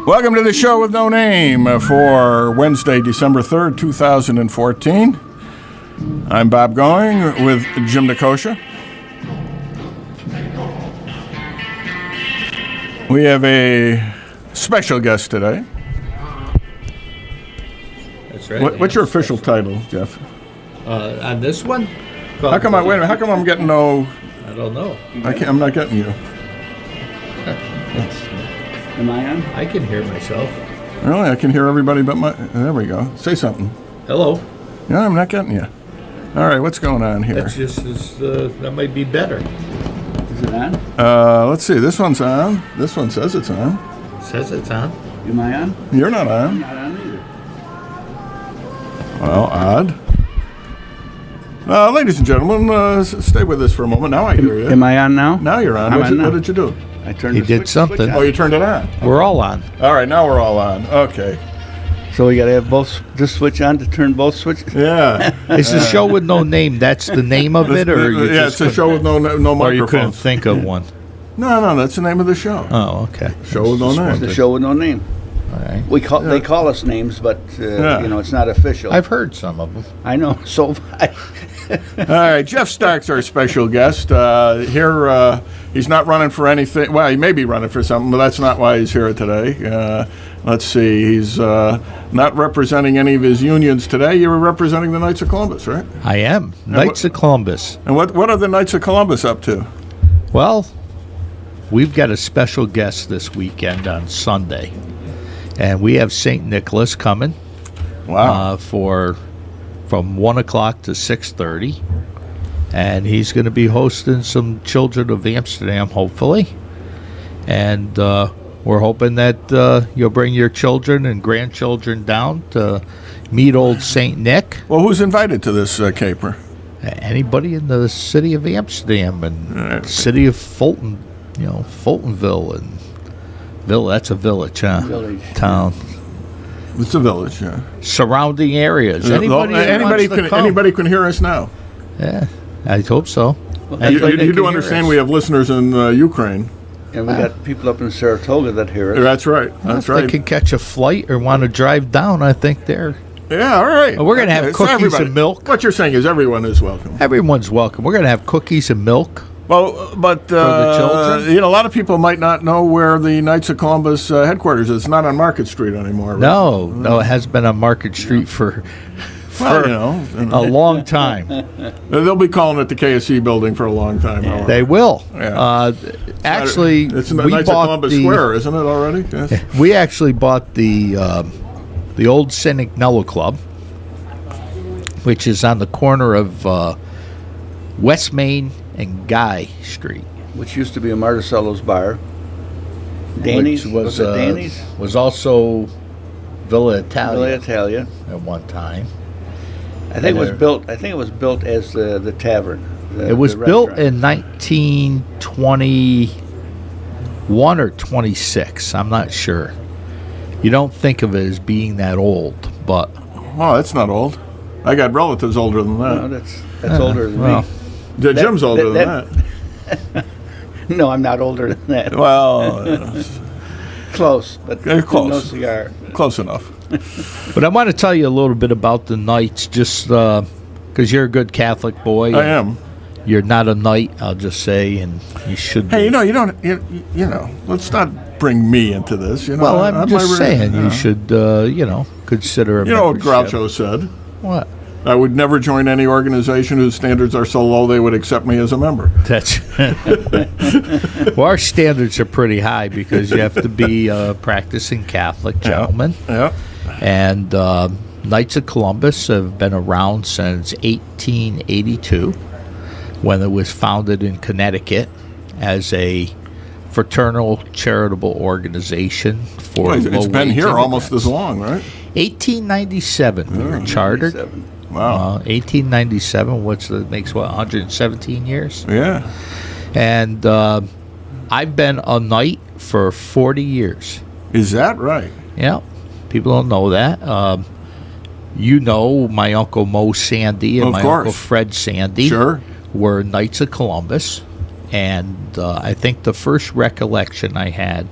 Welcome to the show with no name for Wednesday, December 3rd, 2014. I'm Bob Going with Jim DeKosha. We have a special guest today. That's right. What's your official title, Jeff? On this one? How come I'm getting no... I don't know. I'm not getting you. Am I on? I can hear myself. Really? I can hear everybody but my... There we go. Say something. Hello. Yeah, I'm not getting you. All right, what's going on here? That's just that might be better. Is it on? Let's see. This one's on. This one says it's on. Says it's on. Am I on? You're not I'm on. not on either. Well, odd. Ladies and gentlemen, stay with us for a moment. Now I hear you. Am I on now? Now you're on. I'm What on now. did you do? I turned He the did switch something. Oh, on. you turned it on. We're all on. All right, now we're all on. Okay. So we got to have both this switch on to turn both switches? Yeah. It's a show with no name. That's the name of it, or you Yeah, just it's a show with no or you couldn't microphones. think of one. No, that's the name of the show. Oh, okay. Show with no It's name. the show with no name. All right. They call us names, but Yeah. it's not official. I've heard some of them. I know. So All right, Jeff Stark's our special guest. Here, he's not running for anything. Well, he may be running for something, but that's not why he's here today. Let's see. He's not representing any of his unions today. You were representing the Knights of Columbus, right? I am. Knights of Columbus. And what are the Knights of Columbus up to? Well, we've got a special guest this weekend on Sunday. And we have St. Nicholas coming Wow. from 1 o'clock to 6:30. And he's going to be hosting some children of Amsterdam, hopefully. And we're hoping that you'll bring your children and grandchildren down to meet old St. Nick. Well, who's invited to this caper? Anybody in the city of Amsterdam and city of Fulton, Fultonville and that's a village, huh? Village. Town. It's a village, yeah. Surrounding areas. Anybody Anybody can hear us now. Yeah, I hope so. You do understand we have listeners in Ukraine. and we got people up in Saratoga that hear us. That's right. That's if right. they can catch a flight or want to drive down, I think they're... Yeah, all right. Well, we're going to have Okay, so cookies everybody- and milk. What you're saying is everyone is welcome. Everyone's welcome. We're going to have cookies and milk. Well, but the children? a lot of people might not know where the Knights of Columbus headquarters is. It's not on Market Street anymore. Right? No, it has been on Market Street for Well, a long time. They'll be calling it the KSC building for a long time. however. They will. Yeah. Actually, It's we Knights of bought Columbus Square, isn't it already? Yes. We actually bought the old St. Ignello Club, which is on the corner of West Main and Guy Street. Which used to be a Marticello's bar. Danny's? Which Was it Danny's? was also Villa Italia Villa Italia. at one time. I think it was built as the tavern. It was the built restaurant. in 1921 or 26. I'm not sure. You don't think of it as being that old, but Oh, that's not old. I got relatives older than No, that. that's older than well, me. Jim's older than that. No, I'm not older than that. Well, Close, but Close. no cigar. close enough. but I want to tell you a little bit about the Knights, just because you're a good Catholic boy. I am. You're not a knight, I'll just say, and you should be. Hey, you don't. Let's not bring me into this. Well, I'm just saying you you should, consider a You know what membership. Groucho said? What? I would never join any organization whose standards are so low they would accept me as a member. That's well, our standards are pretty high because you have to be a practicing Catholic gentleman. Yeah. And Knights of Columbus have been around since 1882, when it was founded in Connecticut as a fraternal charitable organization for Well, it's low-wage been here almost immigrants. as long, right? 1897 we were chartered. 97. Wow. 1897, which makes 117 years. Yeah. And I've been a knight for 40 years. Is that right? Yeah. People don't know that. You know, my Uncle Mo Sandy and Of my course. Uncle Fred Sandy Sure. were Knights of Columbus. And I think the first recollection I had,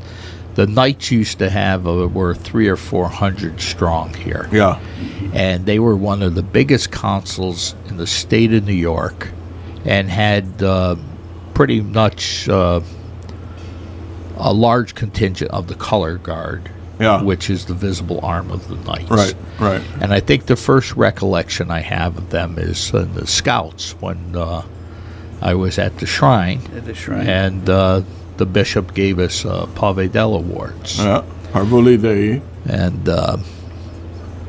the Knights used to have were 300 or 400 strong here. Yeah. And they were one of the biggest consuls in the state of New York and had pretty much a large contingent of the color guard, Yeah. which is the visible arm of the Knights. Right. Right. And I think the first recollection I have of them is in the Scouts when I was at the shrine. At the shrine. And the bishop gave us Pavedel Awards. Yeah. Parvuli Dei. And,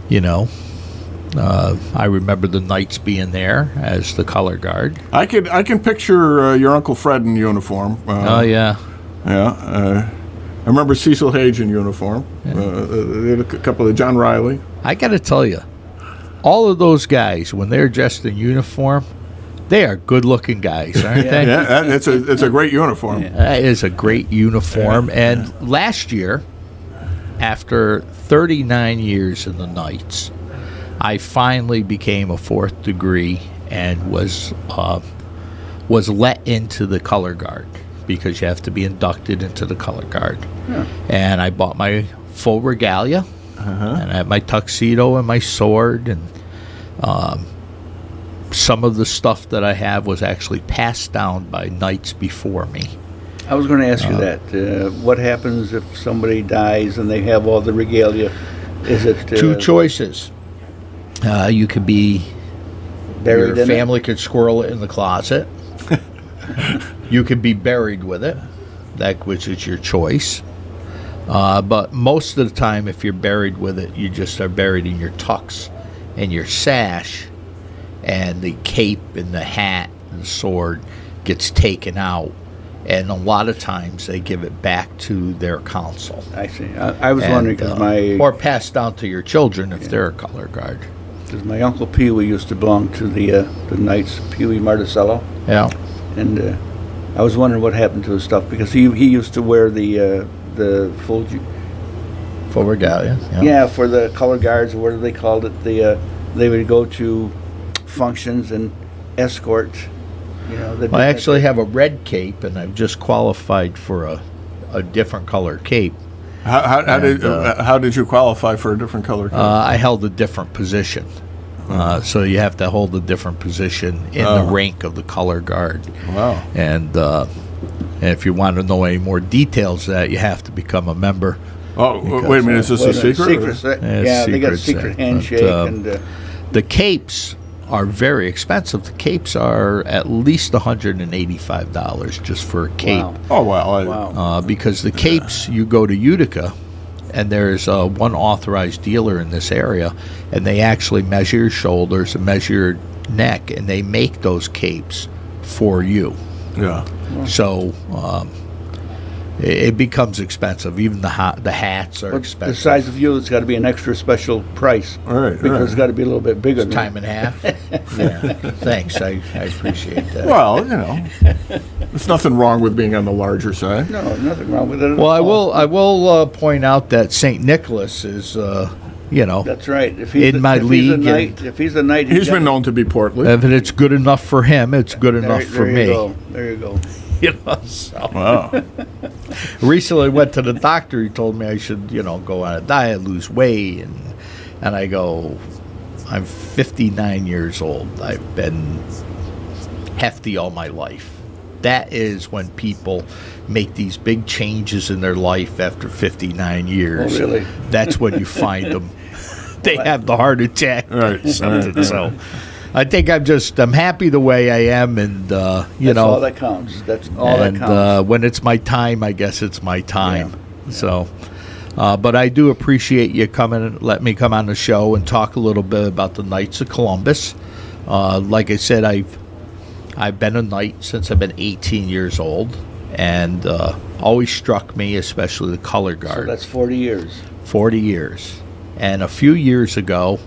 you know, I remember the Knights being there as the color guard. I can picture your Uncle Fred in uniform. Oh, yeah. Yeah. I remember Cecil Hage in uniform. They had a couple of John Riley. I got to tell you, all of those guys, when they're dressed in uniform, they are good-looking guys, aren't they? Yeah, it's a great uniform. That is a great uniform. And last year, after 39 years in the Knights, I finally became a fourth degree and was let into the color guard because you have to be inducted into the color guard. Yeah. And I bought my full regalia, and I had my tuxedo and my sword, and some of the stuff that I have was actually passed down by Knights before me. I was going to ask you that. What happens if somebody dies and they have all the regalia? Is it Two choices. You could be buried your in family could squirrel it in the closet. You could be buried with it, which is your choice. But most of the time, if you're buried with it, you just are buried in your tux and your sash, and the cape and the hat and the sword gets taken out. And a lot of times they give it back to their council. I see. I was wondering because or passed down to your children if they're a color guard. Because my Uncle Pee Wee used to belong to the Knights, Pee Wee Marticello. Yeah. And I was wondering what happened to his stuff because he used to wear the full Full regalia. yeah, for the color guards, or what do they called it? They would go to functions and escort. You know, I actually have a red cape, and I've just qualified for a different color cape. How did you qualify for a different color? I held a different position. So you have to hold a different position in the rank of the color guard. Wow. And if you want to know any more details of that, you have to become a member. Oh, wait a minute. Is this a secret? They got a secret handshake. But, the capes are very expensive. The capes are at least $185 just for a cape. Wow. Oh, well. Wow. Because the capes, you go to Utica, and there's one authorized dealer in this area, and they actually measure your shoulders and measure your neck, and they make those capes for you. Yeah. So it becomes expensive. Even the hats are But expensive. the size of you, it's got to be an extra special price. All right. Because it's got to be a little bit bigger. It's time and a half. Yeah. Thanks. I appreciate that. Well, there's nothing wrong with being on the larger side. No, nothing wrong with it at Well, all. I will point out that St. Nicholas is, That's right. If in my league, if he's a knight, He's been known to be portly. if it's good enough for him, it's good enough for me. There you go. So. Wow. Recently went to the doctor. He told me I should, go on a diet, lose weight, and I go, I'm 59 years old. I've been hefty all my life. That is when people make these big changes in their life after 59 years. Oh, really? That's when you find them. They have the heart attack. Right, Or something. right. So I think I'm happy the way I am, and That's all that counts. That's all and that counts. when it's my time, I guess it's my time. Yeah. So, but I do appreciate you coming and let me come on the show and talk a little bit about the Knights of Columbus. Like I said, I've been a knight since I've been 18 years old, and always struck me, especially the color guard. So that's 40 years. 40 years. And a few years ago,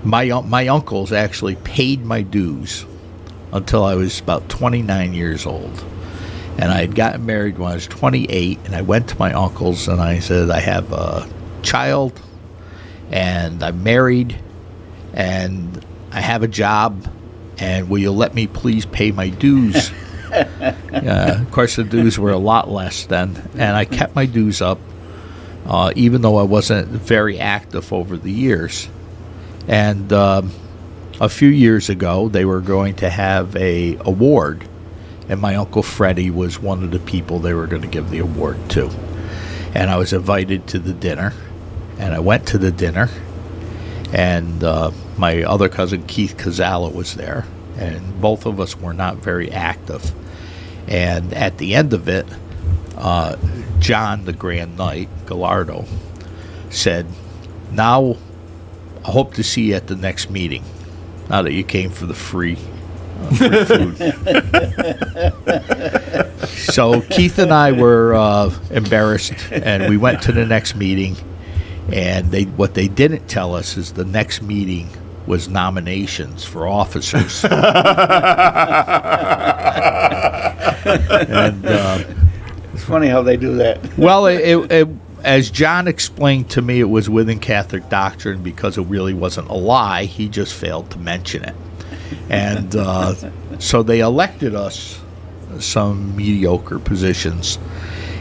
my uncles actually paid my dues until I was about 29 years old. And I had gotten married when I was 28, and I went to my uncle's and I said, I have a child, and I'm married, and I have a job, and will you let me please pay my dues? Of course, the dues were a lot less then, and I kept my dues up, even though I wasn't very active over the years. And a few years ago, they were going to have a award, and my Uncle Freddie was one of the people they were going to give the award to. And I was invited to the dinner, and I went to the dinner, and my other cousin, Keith Kazala, was there, and both of us were not very active. And at the end of it, John, the Grand Knight, Gallardo, said, now I hope to see you at the next meeting, now that you came for the free food. So Keith and I were embarrassed, and we went to the next meeting, and what they didn't tell us is the next meeting was nominations for officers. And It's funny how they do that. well, it as John explained to me, it was within Catholic doctrine because it really wasn't a lie. He just failed to mention it. And so they elected us some mediocre positions.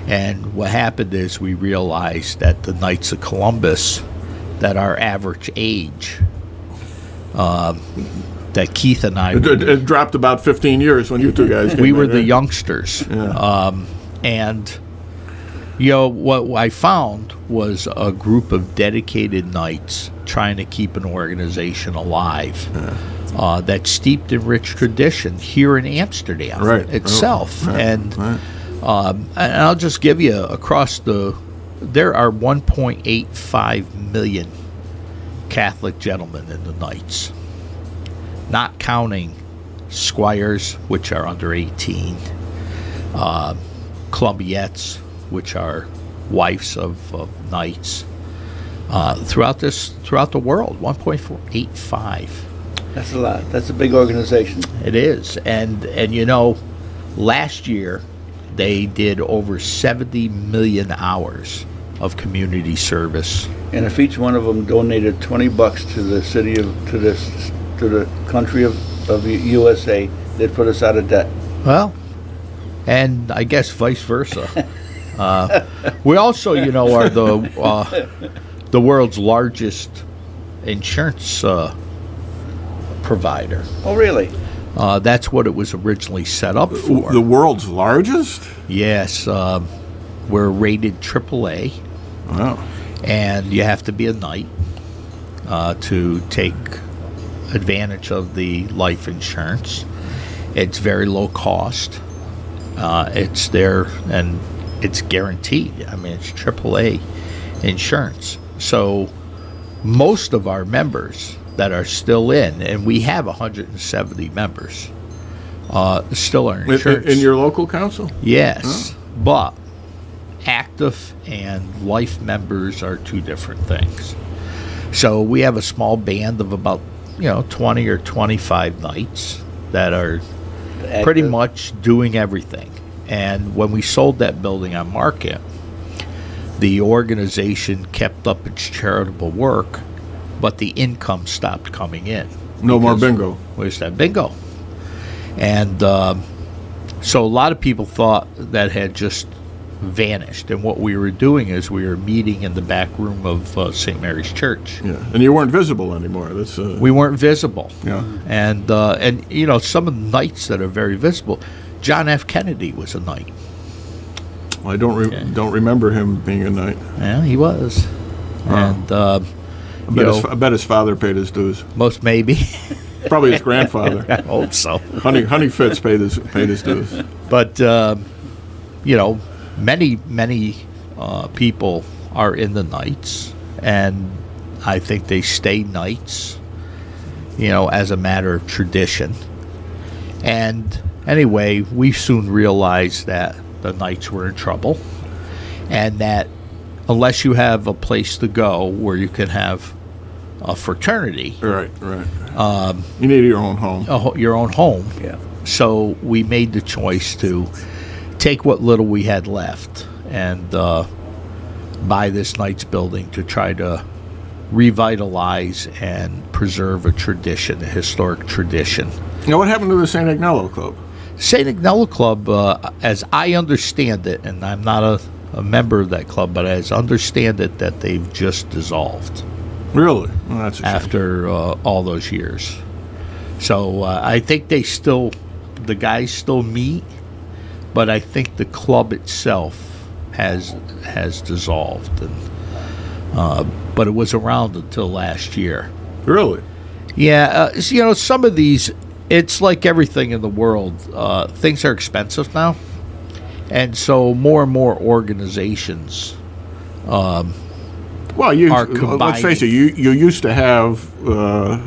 And what happened is we realized that the Knights of Columbus, that our average age, that Keith and I, It dropped about 15 years when you two guys came we in, were the right? youngsters. Yeah. And, what I found was a group of dedicated knights trying to keep an organization alive that's steeped in rich tradition here in Amsterdam itself. Right. And Right. and I'll just give you there are 1.85 million Catholic gentlemen in the Knights, not counting squires, which are under 18, Columbiets, which are wives of knights, throughout the world. 1.485. That's a lot. That's a big organization. It is, and last year they did over 70 million hours of community service. And if each one of them donated $20 to the city to the country of USA, they'd put us out of debt. Well, and I guess vice versa. We also, are the world's largest insurance provider. Oh, really? That's what it was originally set up for. The world's largest? Yes, we're rated AAA, Wow. and you have to be a knight to take advantage of the life insurance. It's very low cost. It's there, and it's guaranteed. I mean, it's AAA insurance. So most of our members that are still in, and we have 170 members, still are insurance. In your local council? Yes, but active and life members are two different things. So we have a small band of about 20 or 25 knights that are pretty Active. much doing everything. And when we sold that building on Market, the organization kept up its charitable work, but the income stopped coming in. No more Because bingo. Where's that bingo? And so a lot of people thought that had just vanished. And what we were doing is we were meeting in the back room of St. Mary's Church. Yeah. And you weren't visible anymore. That's We weren't visible. yeah. And some of the knights that are very visible, John F. Kennedy was a knight. I don't remember him being a knight. Yeah, he was. And I bet his father paid his dues. most maybe. Probably his grandfather. I hope so. Honey Fitz paid his dues. But many people are in the knights, and I think they stay knights, as a matter of tradition. And anyway, we soon realized that the knights were in trouble, and that unless you have a place to go where you can have a fraternity, Right. You need your own home. your own home. Yeah. So we made the choice to take what little we had left and buy this Knights building to try to revitalize and preserve a tradition, a historic tradition. Now, what happened to the St. Agnello Club? St. Agnello Club, as I understand it, and I'm not a member of that club, but as I understand it, that they've just dissolved. Really? Well, that's a shame. After all those years. So I think the guys still meet, but I think the club itself has dissolved. And, but it was around until last year. Really? Yeah, some of these, it's like everything in the world. Things are expensive now. And so more and more organizations Well, are let's face it, combining. you used to have, there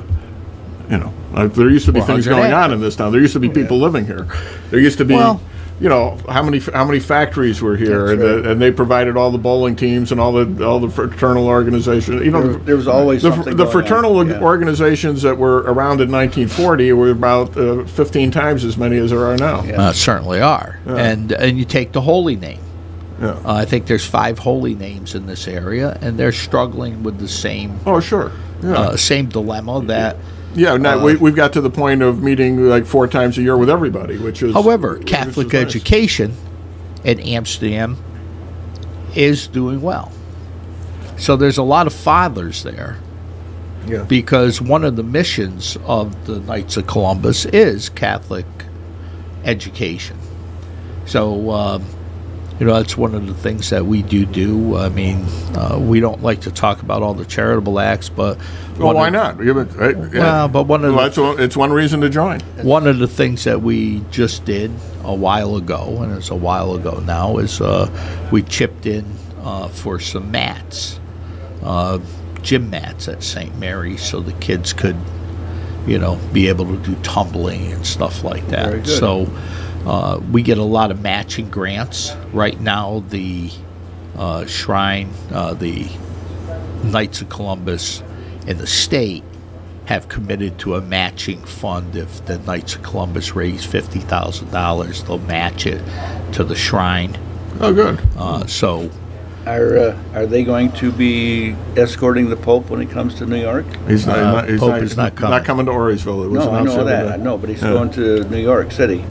used to be things 400 going on acres. in this town. There used to be people living here. There used to be, Well- how many factories were here, That's right. and they provided all the bowling teams and all the fraternal organizations. There was always the something the going on. fraternal Yeah. organizations that were around in 1940 were about 15 times as many as there are now. Yeah. Certainly are. Yeah. And you take the holy name. Yeah. I think there's 5 holy names in this area, and they're struggling with the same Oh, sure. Yeah. same dilemma that. Yeah, now we've got to the point of meeting like 4 times a year with everybody, which is. However, which Catholic is nice. education in Amsterdam is doing well. So there's a lot of fathers there Yeah. because one of the missions of the Knights of Columbus is Catholic education. So, that's one of the things that we do. I mean, we don't like to talk about all the charitable acts, but Well, why not? Yeah, but, right, yeah. Well, but one of the, it's one reason to join. one of the things that we just did a while ago, and it's a while ago now, is we chipped in for some mats, gym mats at St. Mary's, so the kids could, be able to do tumbling and stuff like that. Very good. So we get a lot of matching grants. Right now, the shrine, the Knights of Columbus and the state have committed to a matching fund. If the Knights of Columbus raise $50,000, they'll match it to the shrine. Oh, good. So Are they going to be escorting the Pope when he comes to New York? He's not. Pope is not coming. to Orisville. It was No, I announced know the other that. day. I know, but he's Yeah. going to New York City.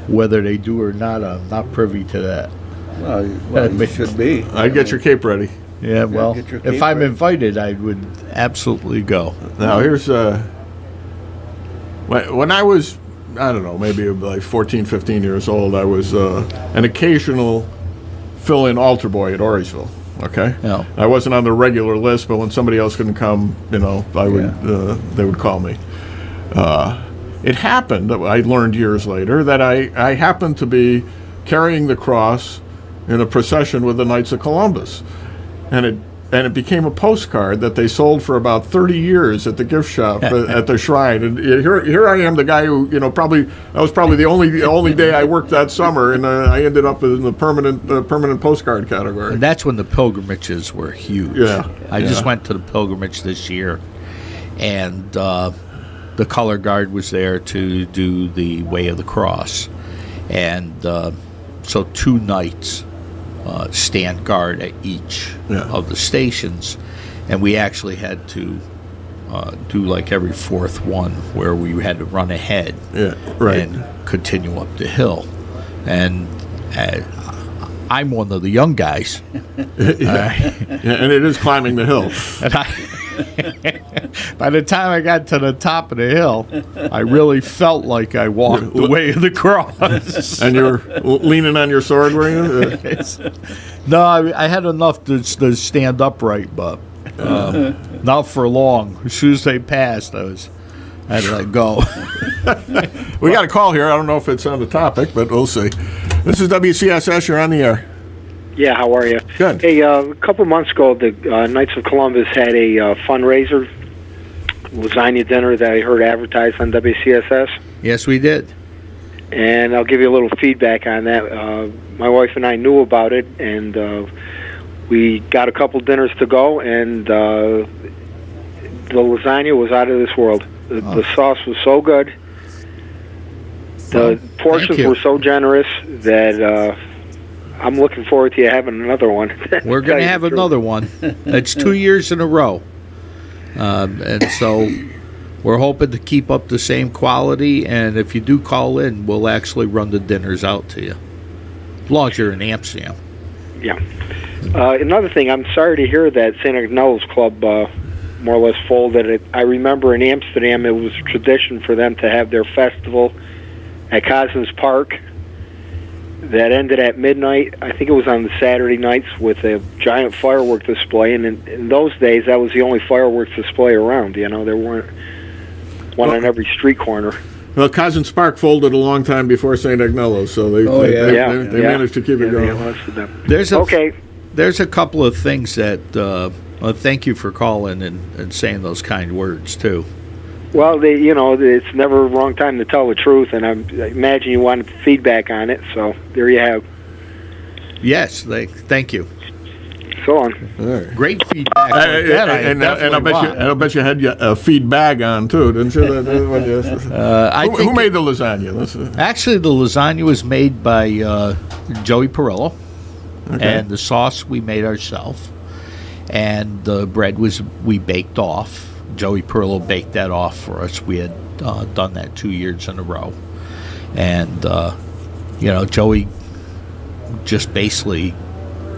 whether they do or not, I'm not privy to that. Well, you should be. I'd get your cape ready. Yeah, well, get your if cape I'm ready. invited, I would absolutely go. Now here's when I was, I don't know, maybe like 14, 15 years old, I was an occasional fill-in altar boy at Orisville. Okay. Yeah. I wasn't on the regular list, but when somebody else couldn't come, I would. They would call me. It happened. I learned years later that I happened to be carrying the cross in a procession with the Knights of Columbus, and it became a postcard that they sold for about 30 years at the gift shop at the shrine. And here I am, the guy who that was probably the only day I worked that summer, and I ended up in the permanent postcard category. And that's when the pilgrimages were huge. Yeah, I just yeah. went to the pilgrimage this year, and the color guard was there to do the Way of the Cross. And so 2 knights stand guard at each Yeah. of the stations, and we actually had to do like every 4th one where we had to run ahead Yeah, right. and continue up the hill. And I'm one of the young guys. Yeah, and it is climbing the hill. And by the time I got to the top of the hill, I really felt like I walked the way of the cross. And you're leaning on your sword, were you? No, I had enough to stand upright, but not for long. As soon as they passed, I had to let go. We got a call here. I don't know if it's on the topic, but we'll see. This is WCSS. You're on the air. Yeah, how are you? Good. Hey, a couple months ago, the Knights of Columbus had a fundraiser, lasagna dinner that I heard advertised on WCSS, Yes, we did. and I'll give you a little feedback on that. My wife and I knew about it, and we got a couple dinners to go, and the lasagna was out of this world. The sauce was so good. The portions you. were so generous that I'm looking forward to you having another one. We're going to have another one. It's 2 years in a row. And so we're hoping to keep up the same quality. And if you do call in, we'll actually run the dinners out to you. As long as you're in Amsterdam. Yeah. Another thing, I'm sorry to hear that St. Agnello's Club more or less folded. I remember in Amsterdam it was a tradition for them to have their festival at Cousins Park that ended at midnight. I think it was on the Saturday nights with a giant firework display, and in those days that was the only fireworks display around. You know, there weren't one on every street corner. Well, Cousins Park folded a long time before St. Agnello's, so they managed to keep it going. There's a couple of things that thank you for calling and saying those kind words too. Well, it's never a wrong time to tell the truth, and I imagine you wanted feedback on it, so there you have. Yes, thank you. So on. Right. Great feedback. And I'll bet you had a feed bag on too, didn't you? Who made the lasagna? Actually, the lasagna was made by Joey Perillo, and the sauce we made ourselves, and the bread we baked off. Joey Perillo baked that off for us. We had done that 2 years in a row. And, Joey just basically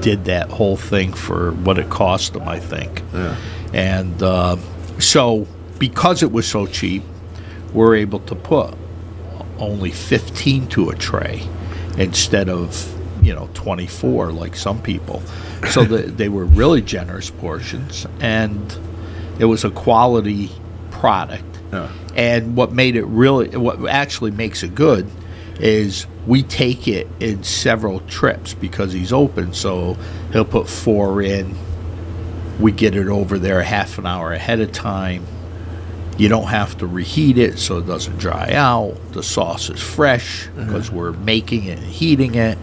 did that whole thing for what it cost him, I think. Yeah. And so because it was so cheap, we're able to put only 15 to a tray instead of 24 like some people. So they were really generous portions, and it was a quality product. Yeah. And what actually makes it good is we take it in several trips because he's open, so he'll put 4 in. We get it over there half an hour ahead of time. You don't have to reheat it so it doesn't dry out. The sauce is fresh because we're making it and heating it.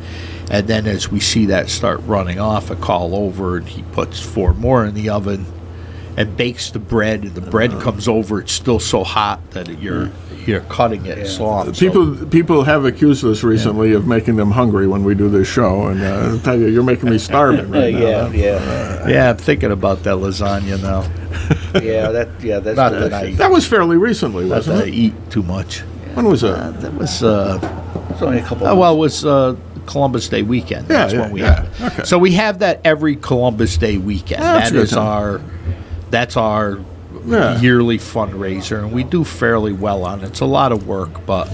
And then as we see that start running off, I call over and he puts 4 more in the oven and bakes the bread, and the bread comes over. It's still so hot that you're cutting it soft. People have accused us recently of making them hungry when we do this show, and I'll tell you, you're making me starving right now. Yeah, I'm thinking about that lasagna now. That's Not that That was fairly recently, not wasn't that I it? eat too much. When was that? That was It's only a couple. it was Columbus Day weekend. Yeah, That's when we have it. Okay. So we have that every Columbus Day weekend. That's a good That's our yearly fundraiser, and we do fairly well on it. It's a lot of work, but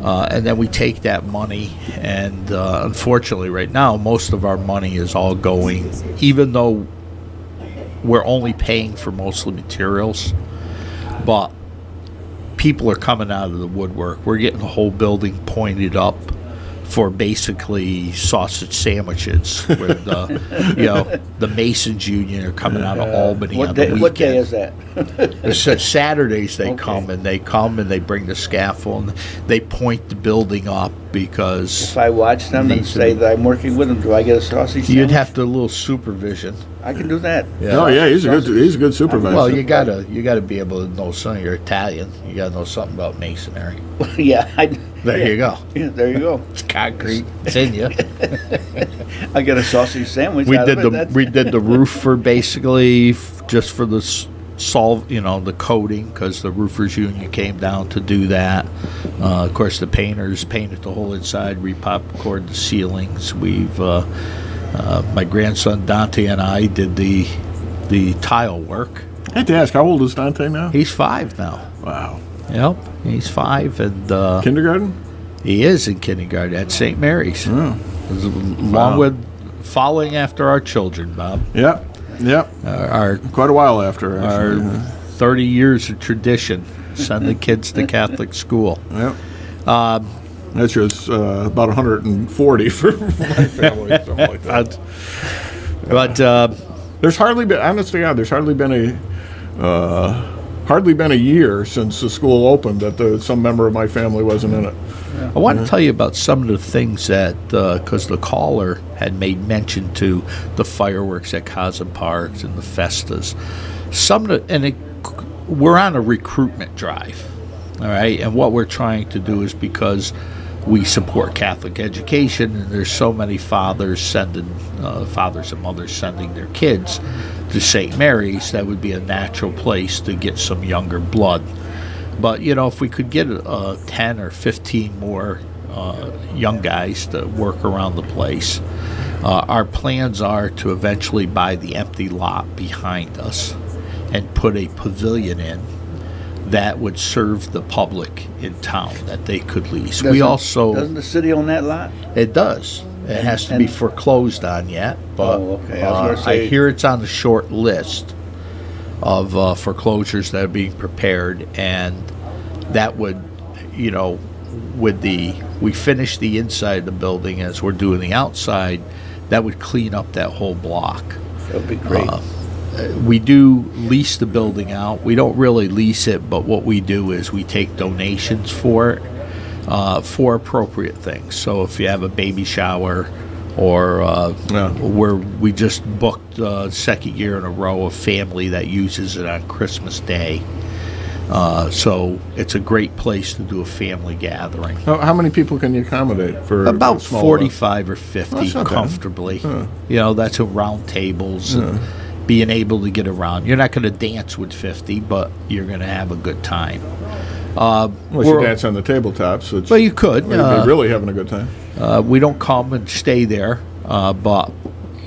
and then we take that money, and unfortunately right now most of our money is all going, even though we're only paying for mostly materials, but people are coming out of the woodwork. We're getting the whole building pointed up for basically sausage sandwiches with the Masons Union are coming out of Albany on the weekend. What day is that? It's Saturdays they come and they bring the scaffold and they point the building up because If I watch them and say that I'm working with them, do I get a sausage you'd sandwich? have to a little supervision. I can do that. Oh yeah, he's a good supervisor. Well, you gotta be able to know something. You're Italian. You gotta know something about masonry. Yeah. There you go. Yeah, there you go. It's concrete. It's in you. I get a sausage sandwich. We out did of it. the That's- we did the roof for basically just for the the coating, because the roofers union came down to do that. Of course, the painters painted the whole inside, repopcorned the ceilings. We've my grandson Dante and I did the tile work. I had to ask, how old is Dante now? He's 5 now. Wow. Yep, he's 5, and Kindergarten? he is in kindergarten at St. Mary's. Oh. Along with following after our children, Bob. Yep. Our Quite a while after. our Actually. 30 years of tradition, sending kids to Catholic school. Yep. That's just about 140 for my family, something like that. But There's hardly been, honest to God, there's hardly been a year since the school opened that some member of my family wasn't in it. I want to tell you about some of the things that, because the caller had made mention to the fireworks at Casa Parks and the festas. We're on a recruitment drive. All right, and what we're trying to do is because we support Catholic education, and there's so many fathers and mothers sending their kids to St. Mary's, that would be a natural place to get some younger blood. But if we could get 10 or 15 more young guys to work around the place, our plans are to eventually buy the empty lot behind us and put a pavilion in that would serve the public in town that they could lease. Doesn't the city own that lot? It does. It has to be foreclosed on yet, but okay. I was gonna say- I hear it's on the short list of foreclosures that are being prepared, and that would, we finish the inside of the building as we're doing the outside, that would clean up that whole block. That would be great. We do lease the building out. We don't really lease it, but what we do is we take donations for it, for appropriate things. So if you have a baby shower, or where we just booked second year in a row a family that uses it on Christmas Day. So it's a great place to do a family gathering. How many people can you accommodate for About a small 45 or 50 That's not bad. comfortably. That's around tables and being able to get around. You're not going to dance with 50, but you're going to have a good time. Unless you dance on the tabletops, which Well, you could. you're really having a good time. We don't come and stay there, but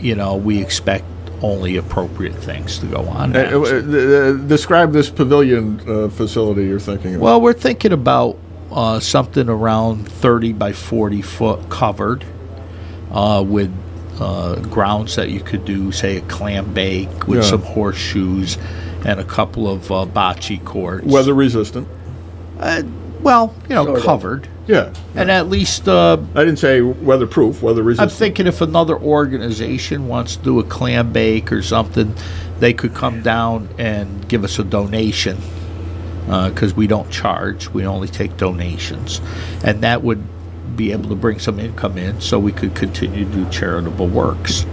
we expect only appropriate things to go on. Describe this pavilion facility you're thinking of. Well, we're thinking about something around 30 by 40 foot covered, with grounds that you could do, say, a clam bake with some horseshoes and a couple of bocce courts. Weather resistant. Covered. Yeah. And at least I didn't say weatherproof, weather I'm resistant. thinking if another organization wants to do a clam bake or something, they could come down and give us a donation, because we don't charge. We only take donations. And that would be able to bring some income in so we could continue to do charitable works.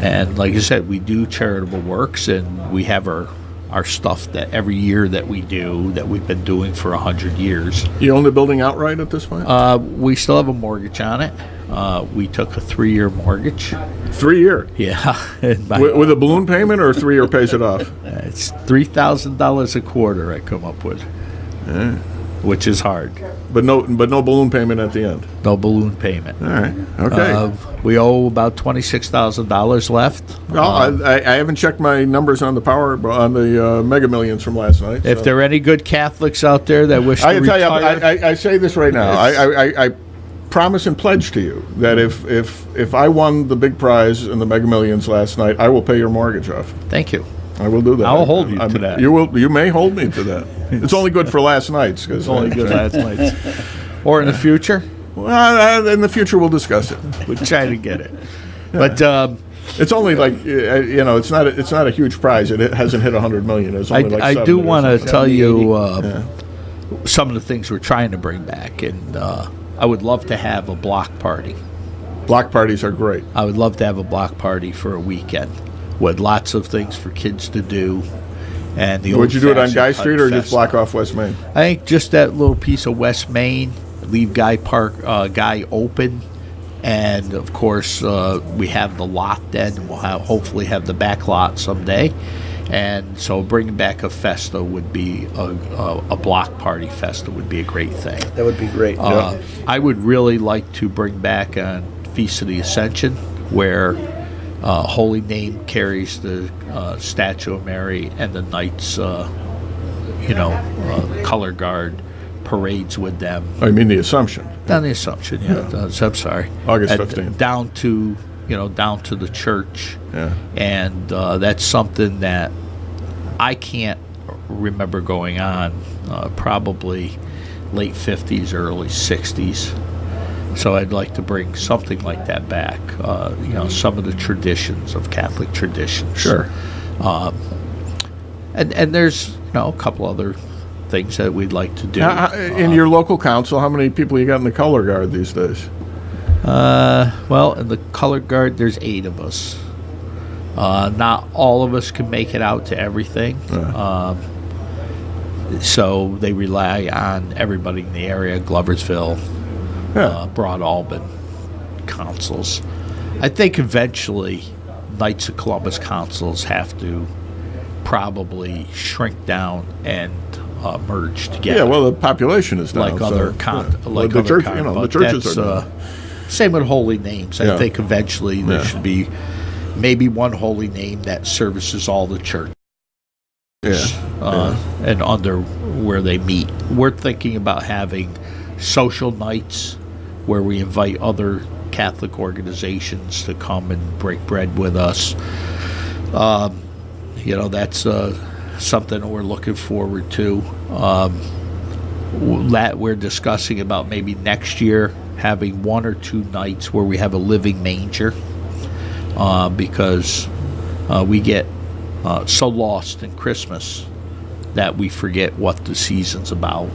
And like I said, we do charitable works, and we have our stuff that every year that we do, that we've been doing for 100 years. You own the building outright at this point? We still have a mortgage on it. We took a 3-year mortgage. 3-year? Yeah. And With a balloon payment, or 3-year pays it off? it's $3,000 a quarter I come up with, which is hard. But no balloon payment at the end. No balloon payment. All right. Okay. We owe about $26,000 left. Well, I haven't checked my numbers on the Mega Millions from last night. If so. there are any good Catholics out there that wish to I can tell retire, you, I say this right now. I promise and pledge to you that if I won the big prize in the Mega Millions last night, I will pay your mortgage off. thank you. I will do that. I'll hold you to that. You will. You may hold me to that. It's only good for last nights. It's only good last night. Or in the future, Well, in the future we'll discuss it. we'll try to get it. But It's only like it's not a huge prize. It hasn't hit 100 million. It's only like I 70 do or want to something. tell you some of the things we're trying to bring back, and I would love to have a block party. Block parties are great. I would love to have a block party for a weekend with lots of things for kids to do. And the Would you do it on old-fashioned Guy Street or Hut just block off West Main? I think just that little piece of West Main, leave Guy open, and of course we have the lot then, and we'll hopefully have the back lot someday. And so bringing back a festa would be a block party festa would be a great thing. That would be great. I would really like to bring back a Feast of the Ascension, where Holy Name carries the statue of Mary, and the Knights, color guard parades with them. Oh, you mean the Assumption? Down the Assumption, I'm sorry. August And 15th. Down to the church. Yeah. And that's something that I can't remember going on, probably late 50s, early 60s. So I'd like to bring something like that back, some of the traditions of Catholic traditions. Sure. And there's, a couple other things that we'd like to do. In your local council, how many people you got in the color guard these days? Well, in the color guard, there's 8 of us. Not all of us can make it out to everything. So they rely on everybody in the area, Gloversville, Broad Alban, councils. I think eventually Knights of Columbus councils have to probably shrink down and merge together. Yeah, well, the population is down. Like other like the other church, con- the but churches that's, are down. Same with holy names. Yeah. I think eventually there should be maybe one holy name that services all the churches. And under where they meet. We're thinking about having social nights where we invite other Catholic organizations to come and break bread with us. That's something we're looking forward to. That we're discussing about maybe next year having 1 or 2 nights where we have a living manger, because we get so lost in Christmas that we forget what the season's about.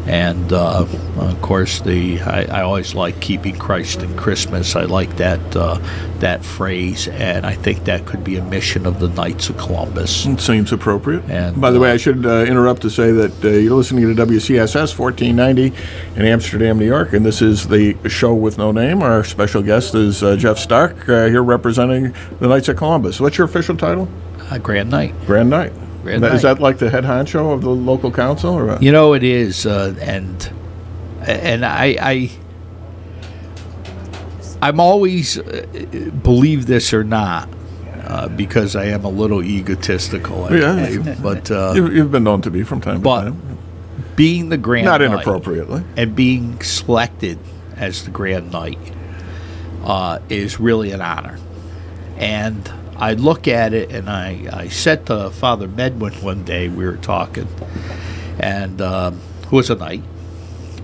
And of course, I always like keeping Christ in Christmas. I like that phrase, and I think that could be a mission of the Knights of Columbus. It seems appropriate. And, by the way, I should interrupt to say that you're listening to WCSS 1490 in Amsterdam, New York, and this is the show with no name. Our special guest is Jeff Stark, here representing the Knights of Columbus. What's your official title? Grand Knight. Grand Knight. Grand Is Knight. that like the head honcho of the local council? Or what? It is, and I'm always, believe this or not, because I am a little egotistical. But You've been known to be from time to time. Being the Grand Not Knight inappropriately. and being selected as the Grand Knight is really an honor. And I look at it, and I said to Father Medwin one day, we were talking, and who was a knight,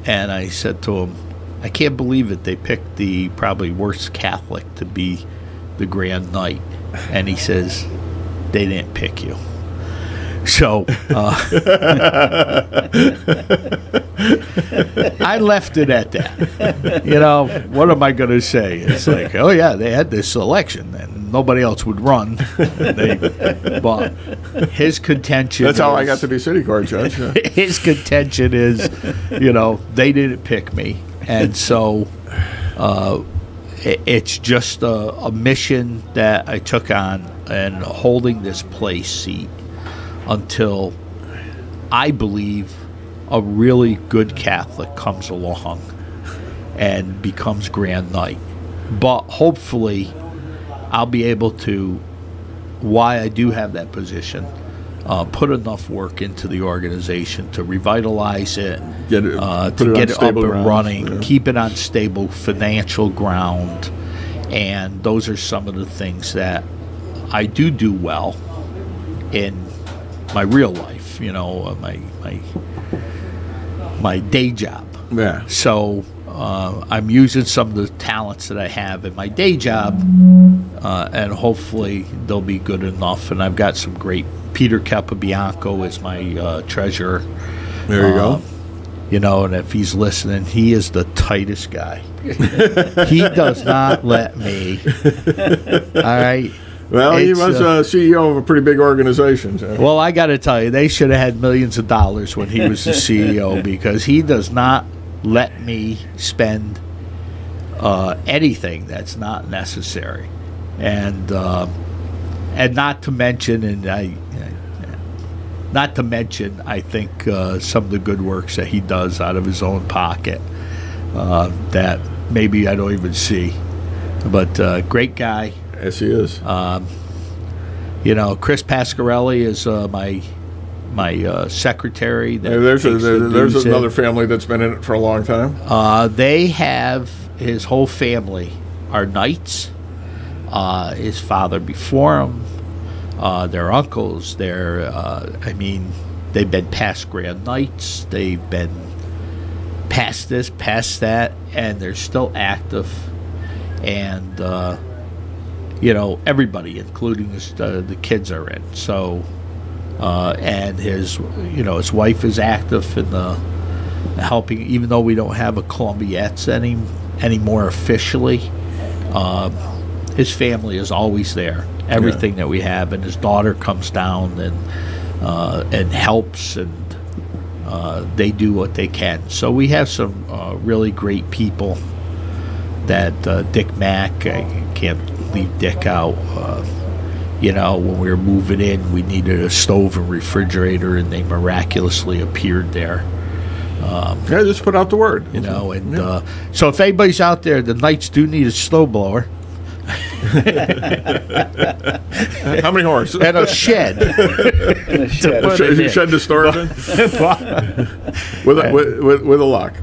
and I said to him, I can't believe it, they picked the probably worst Catholic to be the Grand Knight. And he says, they didn't pick you. So I left it at that. What am I going to say? It's like, oh yeah, they had this election and nobody else would run. But his contention That's how I got to be city court judge. His contention is, they didn't pick me. And so it's just a mission that I took on, and holding this place seat until I believe a really good Catholic comes along and becomes Grand Knight. But hopefully I'll be able to, why I do have that position, put enough work into the organization to revitalize it, Get it to put it get on it up stable and ground. running, Yeah. keep it on stable financial ground. And those are some of the things that I do well in my real life, my day job. Yeah. So I'm using some of the talents that I have in my day job, and hopefully they'll be good enough. And I've got some great, Peter Capobianco is my treasurer. There you go. And if he's listening, he is the tightest guy. He does not let me. All right. Well, he was CEO of a pretty big organization. So. Well, I got to tell you, they should have had millions of dollars when he was the CEO, because he does not let me spend anything that's not necessary, and not to mention, I think some of the good works that he does out of his own pocket that maybe I don't even see. But great guy. Yes, he is. Chris Pasquarelli is my secretary. That There's takes the there's news another in. family that's been in it for a long time. They have, his whole family are knights. His father before him, their uncles. They've been past Grand Knights. They've been past this, past that, and they're still active. And everybody, including the kids, are in. So, and his wife is active in the helping, even though we don't have a Columbiates anymore officially. His family is always there. Everything that we have, and his daughter comes down and helps, and they do what they can. So we have some really great people. That Dick Mack, I can't leave Dick out. When we were moving in, we needed a stove and refrigerator, and they miraculously appeared there. Yeah, just put out the word. So if anybody's out there, the Knights do need a snowblower. How many horses? And a shed. In a shed. A shed to store it in? with a lock.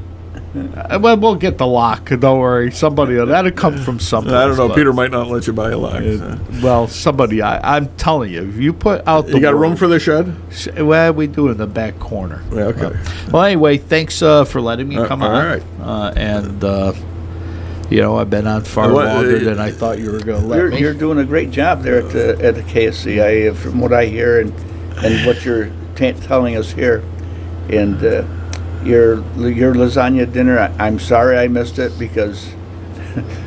Well, we'll get the lock. Don't worry. That'll come from somebody. I don't know. Peter might not let you buy a lock. Well, somebody. I'm telling you, if you put out the You got room word- for the shed? Well, we do in the back corner. Yeah, okay. Well, anyway, thanks for letting me come on. all right. I've been on far longer than I thought you were going to let me. You're doing a great job there at the KSC. From what I hear and what you're telling us here, and your lasagna dinner. I'm sorry I missed it because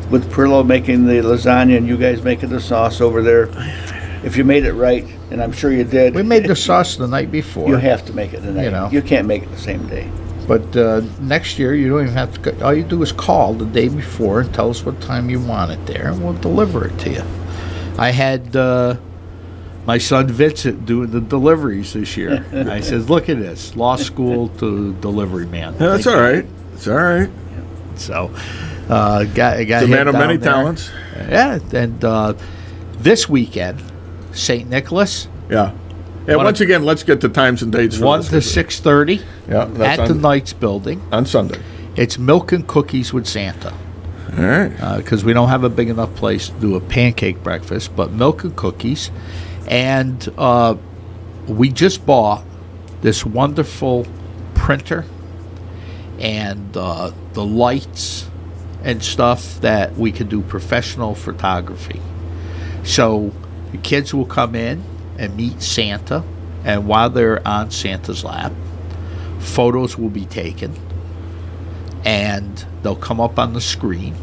with Perlo making the lasagna and you guys making the sauce over there, if you made it right, and I'm sure you did. We made the sauce the night before. You have to make it the night. You can't make it the same day. But next year, you don't even have to. All you do is call the day before and tell us what time you want it there, and we'll deliver it to you. I had my son Vincent doing the deliveries this year. I said, "Look at this, law school to delivery man." Yeah, that's all right. It's all right. So, got It's a man of many talents. Yeah, and this weekend, St. Nicholas. Yeah. Yeah. Once again, let's get the times and dates. For 1 this. to 6:30 Yeah, that's at the Knights building. on Sunday. It's milk and cookies with Santa. All right. Because we don't have a big enough place to do a pancake breakfast, but milk and cookies. And we just bought this wonderful printer and the lights and stuff that we could do professional photography. So the kids will come in and meet Santa, and while they're on Santa's lap, photos will be taken, and they'll come up on the screen,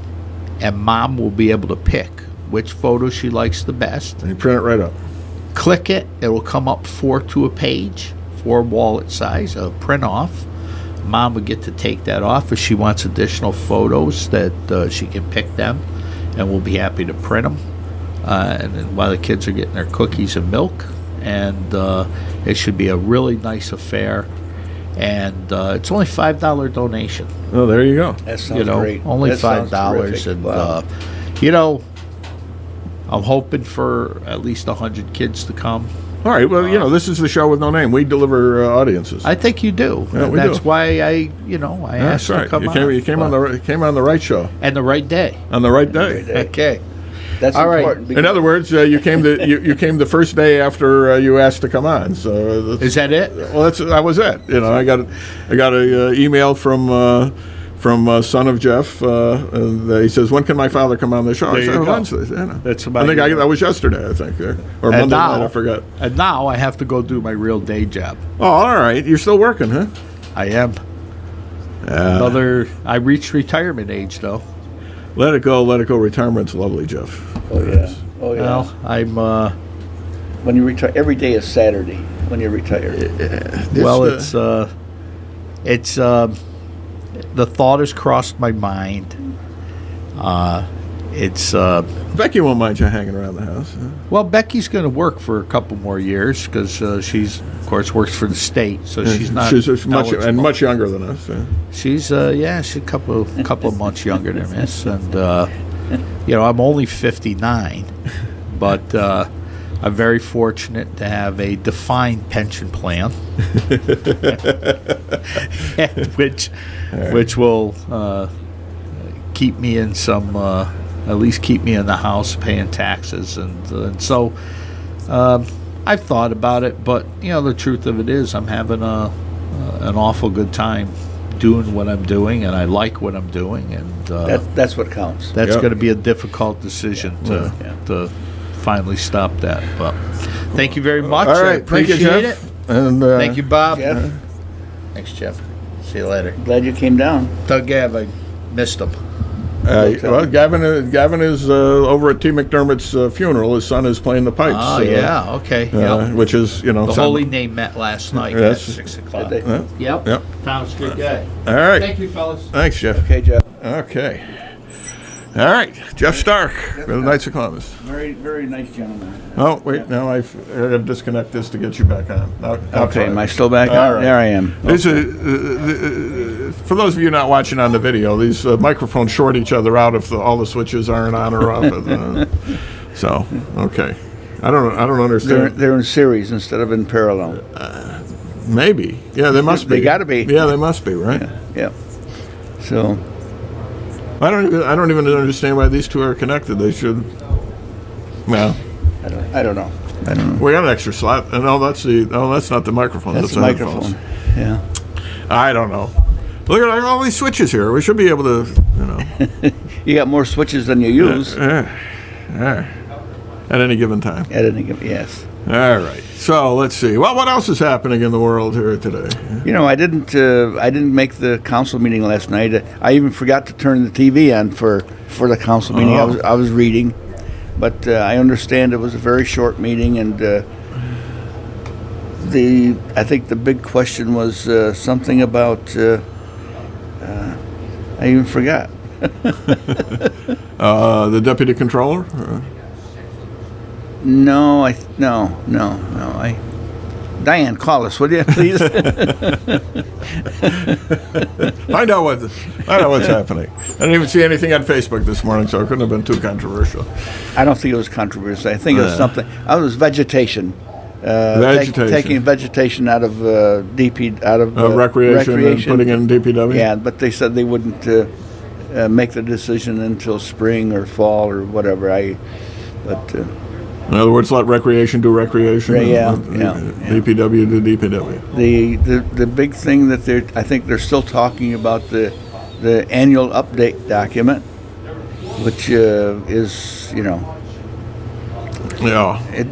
and Mom will be able to pick which photo she likes the best. And you print it right up. Click it, it will come up 4 to a page, 4 wallet size, a print off. Mom would get to take that off if she wants additional photos that she can pick them, and we'll be happy to print them. And then while the kids are getting their cookies and milk, and it should be a really nice affair. And it's only $5 donation. Oh, there you go. That sounds great. Only That sounds $5, terrific. and Wow. I'm hoping for at least 100 kids to come. All right. Well, this is the show with no name. We deliver audiences. I think you do. Yeah, And we that's do. why I That's asked to right. come You on. came on the right show And the right day. on the right day. Okay. That's All right. important. In other words, you came you came the first day after you asked to come on. So Is that it? well, that was it. I got a email from son of Jeff. And he says, "When can my father come on the show?" There I said, you go. Wednesday. That's I about think it. that was yesterday. I think or And Monday now- night. I forgot. And now I have to go do my real day job. Oh, all right. You're still working, huh? I am. I reached retirement age, though. Let it go. Let it go. Retirement's lovely, Jeff. Oh yeah. Oh yeah. Well, I'm. When you retire, every day is Saturday when you retire. It's the thought has crossed my mind. Becky won't mind you hanging around the house. Huh? Well, Becky's going to work for a couple more years because she's, of course, works for the state, so she's not. She's much eligible. much younger than us. Yeah. She's she's a couple of months younger than us, and I'm only 59, but I'm very fortunate to have a defined pension plan, which will keep me in some, at least keep me in the house paying taxes, and so I've thought about it, but the truth of it is I'm having an awful good time doing what I'm doing, and I like what I'm doing, and That's what counts. that's Yep. going to be a difficult decision to finally stop that. But thank you very much. All I right. Thank you, appreciate Jeff. it. And Thank you, Bob. Jeff, Thanks, Jeff. See you later. glad you came down. Doug Gav, I missed him. Well, Gavin is over at T. McDermott's funeral. His son is playing the pipes. Oh, yeah, okay. Yep. Which is, The Holy Name met last night at 6 o'clock. Did they? Yep. Yep. Tom's a good guy. All right. Thank you, fellas. Thanks, Jeff. Okay, Jeff. Okay. All right. Jeff Stark with the Knights of Columbus. Very, very nice gentleman. Oh, wait. Now I've got to disconnect this to get you back on. Now Okay, try. am I still back All on? right. There I am. This is, for those of you not watching on the video, these microphones short each other out if all the switches aren't on or off. So, okay. I don't understand. They're in series instead of in parallel. Maybe. Yeah, they must be. They gotta be. Yeah, they must be, right? Yep. So, I don't even understand why these two are connected. They should. Well, I don't know. we got an extra slot. No, that's not the microphone. That's the headphones. microphone. Yeah. I don't know. Look at all these switches here. We should be able to, You got more switches than you use at any given time. at any given. Yes. All right. So let's see. Well, what else is happening in the world here today? You know, I didn't make the council meeting last night. I even forgot to turn the TV on for the council meeting. Oh. I was reading, but I understand it was a very short meeting, and I think the big question was something about. I even forgot. The deputy controller. No. Diane, call us, would you, please? Find out what's happening. I didn't even see anything on Facebook this morning, so it couldn't have been too controversial. I don't think it was controversial. I think it was something. It was vegetation. Vegetation. Taking vegetation out of Recreation and putting in DPW. Yeah, but they said they wouldn't make the decision until spring or fall or whatever. In other words, let recreation do recreation. Yeah, and yeah. DPW do DPW. The big thing that I think they're still talking about the annual update document, which is Yeah. it.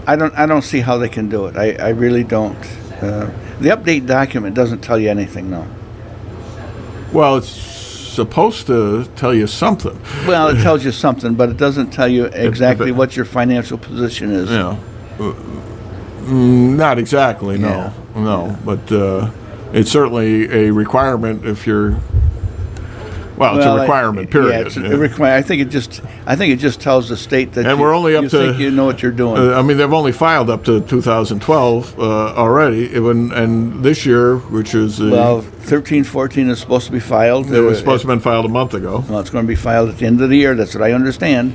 I don't see how they can do it. I really don't. The update document doesn't tell you anything, no. Well, it's supposed to tell you something. Well, it tells you something, but it doesn't tell you exactly what your financial position is. Yeah. Not exactly, no. Yeah. No. But it's certainly a requirement if you're. Well, it's a requirement, period. Yeah, it's a requirement. I think it just tells the state that And we're only up you to- think you know what you're doing. I mean, they've only filed up to 2012 already, and this year, which is Well, 13, 14 is supposed to be filed. it was supposed to have been filed a month ago. Well, it's going to be filed at the end of the year. That's what I understand.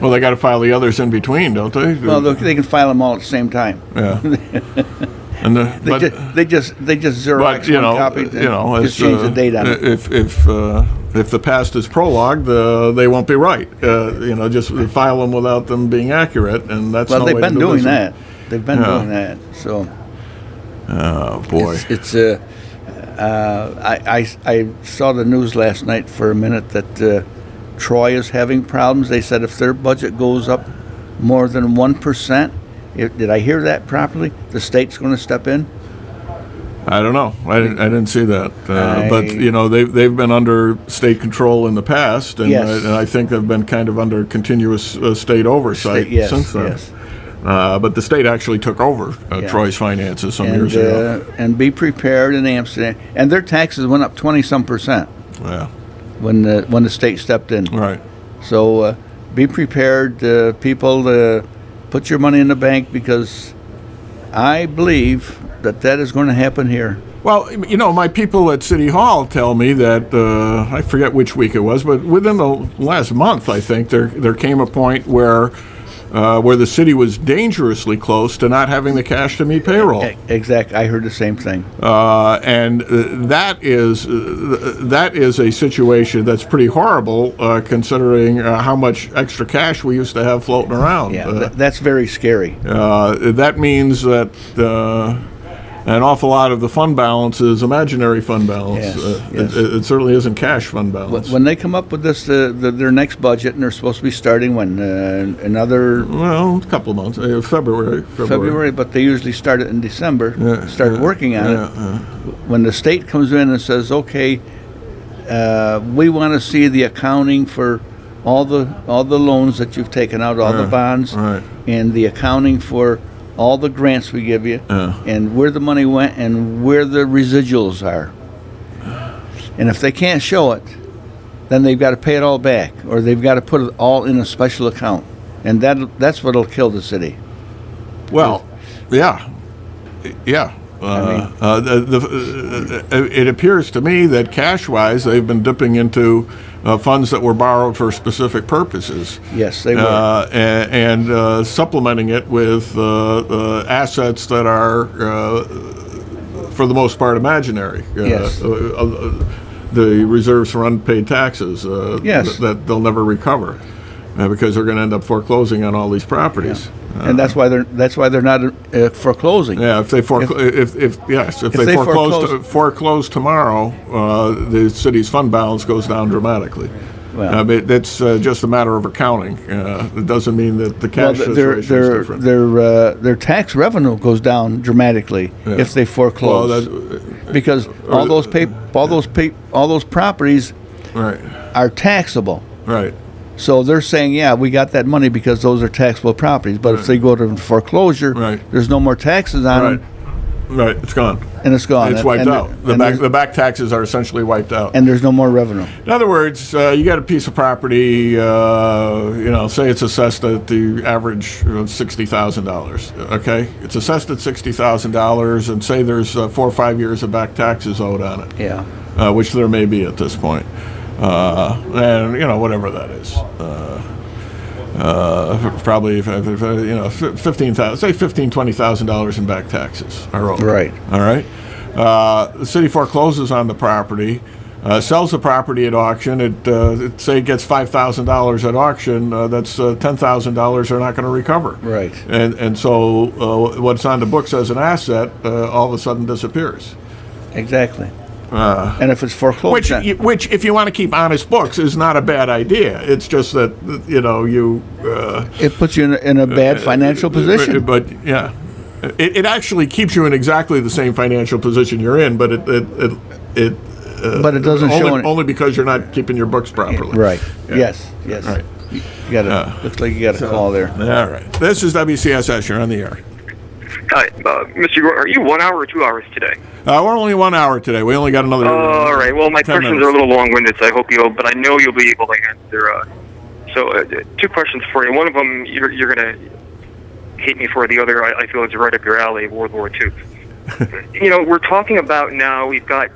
Well, they got to file the others in between, don't they? Well, they can file them all at the same time. Yeah. And They just Xerox but one copy. And as, just change the date on it. If the past is prologue, they won't be right. Just file them without them being accurate, and that's Well, no they've way been to do doing business. that. They've been doing that. So. Oh boy. It's I saw the news last night for a minute that Troy is having problems. They said if their budget goes up more than 1%, did I hear that properly? The state's going to step in. I don't know. I didn't see that. But they've been under state control in the past, and, Yes. and I think they've been kind of under continuous state oversight Yes, since then. yes. But the state actually took over Troy's finances some years ago. And be prepared in Amsterdam. And their taxes went up 20-some% Yeah. when the state stepped in. Right. So be prepared, people. Put your money in the bank, because I believe that is going to happen here. Well, my people at City Hall tell me that I forget which week it was, but within the last month, I think there came a point where the city was dangerously close to not having the cash to meet payroll. Exactly, I heard the same thing. And that is a situation that's pretty horrible, considering how much extra cash we used to have floating around. Yeah, that's very scary. That means that an awful lot of the fund balance is imaginary fund balance. Yes. It certainly isn't cash fund balance. When they come up with this, their next budget, and they're supposed to be starting when another Well, a couple of months, February. but they usually start it in December. Yeah, Start working on it. Yeah. When the state comes in and says, "Okay, we want to see the accounting for all the loans that you've taken out, all the bonds, right. and the accounting for all the grants we give you, and where the money went and where the residuals are. And if they can't show it, then they've got to pay it all back, or they've got to put it all in a special account, and that's what'll kill the city. Well, yeah. It appears to me that cash-wise, they've been dipping into funds that were borrowed for specific purposes. Yes, they will. And supplementing it with assets that are, for the most part, imaginary. Yes. The reserves for unpaid taxes Yes. that they'll never recover because they're going to end up foreclosing on all these properties. And that's why they're not foreclosing. Yeah, if they they foreclose tomorrow, the city's fund balance goes down dramatically. Well, It's just a matter of accounting. It doesn't mean that the cash situation is different. Their tax revenue goes down dramatically if they foreclose, because all those properties right, are taxable. right. So they're saying, yeah, we got that money because those are taxable properties. But if they go to foreclosure, there's no more taxes on them, Right, it's gone. and it's gone. It's wiped And- out. and there's- The back taxes are essentially wiped out. and there's no more revenue. In other words, you got a piece of property, say it's assessed at the average of $60,000, okay? It's assessed at $60,000, and say there's 4 or 5 years of back taxes owed on it, Yeah. which there may be at this point. And, whatever that is. Probably, $15,000, say $15,000, $20,000 in back taxes are owed. Right. All right. The city forecloses on the property, sells the property at auction. It say it gets $5,000 at auction. That's $10,000 they're not going to recover. Right. And so what's on the books as an asset all of a sudden disappears. Exactly. And if it's foreclosed, Which, if you want to keep honest books, is not a bad idea. It's just that you. it puts you in a bad financial position. But yeah, it actually keeps you in exactly the same financial position you're in, but it But it doesn't show only because you're not keeping your books properly. Right. Yeah. Yes. Right. You got looks like you got a call there. All right. This is WCSS. You're on the air. Hi, Mr. Gordon, are you 1 hour or 2 hours today? We're only 1 hour today. We only got another. All right. Well, my 10 questions minutes. are a little long-winded, so I hope but I know you'll be able to answer. So, 2 questions for you. One of them, you're going to hate me for. The other, I feel is right up your alley, World War II. We're talking about now, we've got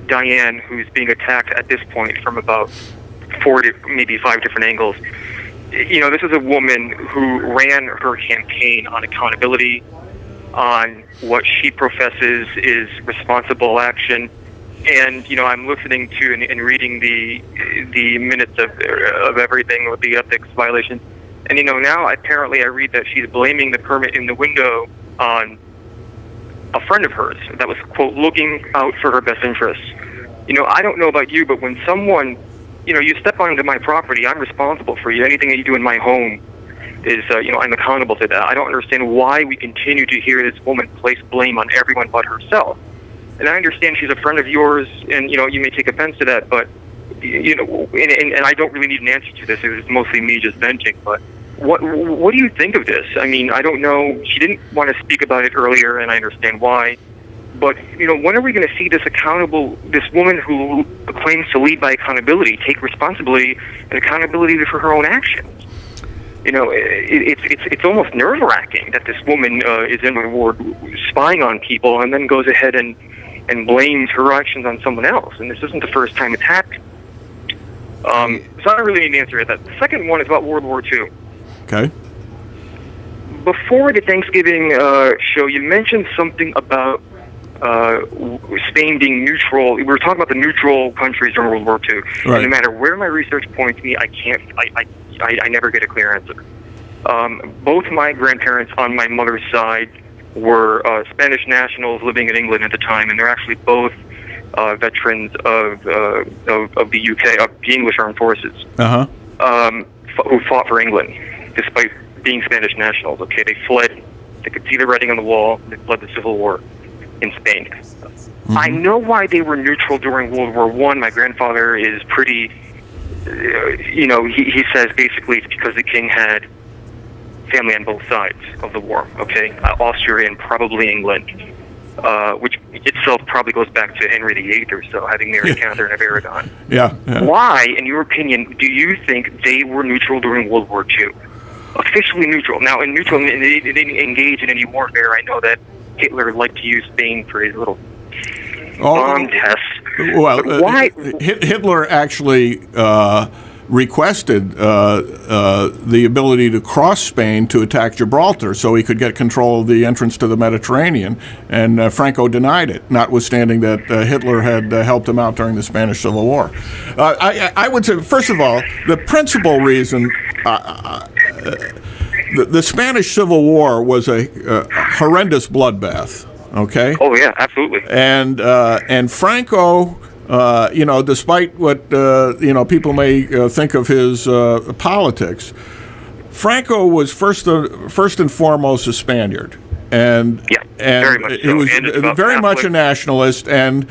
Diane, who's being attacked at this point from about 4 to maybe 5 different angles. This is a woman who ran her campaign on accountability, on what she professes is responsible action, and I'm listening to and reading the minutes of everything with the ethics violations, and now apparently I read that she's blaming the permit in the window on a friend of hers that was, quote, looking out for her best interests. I don't know about you, but when someone, you step onto my property, I'm responsible for you. Anything that you do in my home is, I'm accountable to that. I don't understand why we continue to hear this woman place blame on everyone but herself. And I understand she's a friend of yours, and, you may take offense to that, but, and I don't really need an answer to this. It was mostly me just venting, but what do you think of this? I mean, I don't know. She didn't want to speak about it earlier, and I understand why. But, when are we going to see this woman who claims to lead by accountability, take responsibility and accountability for her own actions? It's almost nerve-wracking that this woman is in reward spying on people and then goes ahead and blames her actions on someone else. And this isn't the first time it's happened. So I don't really need an answer to that. The second one is about World War II. Okay. Before the Thanksgiving show, you mentioned something about Spain being neutral. We were talking about the neutral countries during World War II. Right. And no matter where my research points me, I never get a clear answer. Both my grandparents on my mother's side were Spanish nationals living in England at the time, and they're actually both veterans of the UK, of the English Armed Forces, who fought for England, despite being Spanish nationals. Okay, they fled. They could see the writing on the wall. They fled the Civil War. in Spain. I know why they were neutral during World War One. My grandfather is pretty, he says basically it's because the king had family on both sides of the war, okay? Austria and probably England, which itself probably goes back to Henry VIII or so, having married Catherine of Aragon. Yeah. Why, in your opinion, do you think they were neutral during World War II? Officially neutral. Now, in neutral, they didn't engage in any warfare. I know that Hitler liked to use Spain for his little bomb tests. Well, why? Hitler actually requested the ability to cross Spain to attack Gibraltar so he could get control of the entrance to the Mediterranean, and Franco denied it, notwithstanding that Hitler had helped him out during the Spanish Civil War. I would say, first of all, the principal reason the Spanish Civil War was a horrendous bloodbath. Okay. Oh yeah, absolutely. And Franco, despite what people may think of his politics, Franco was first and foremost a Spaniard, and very much he was very much a nationalist, and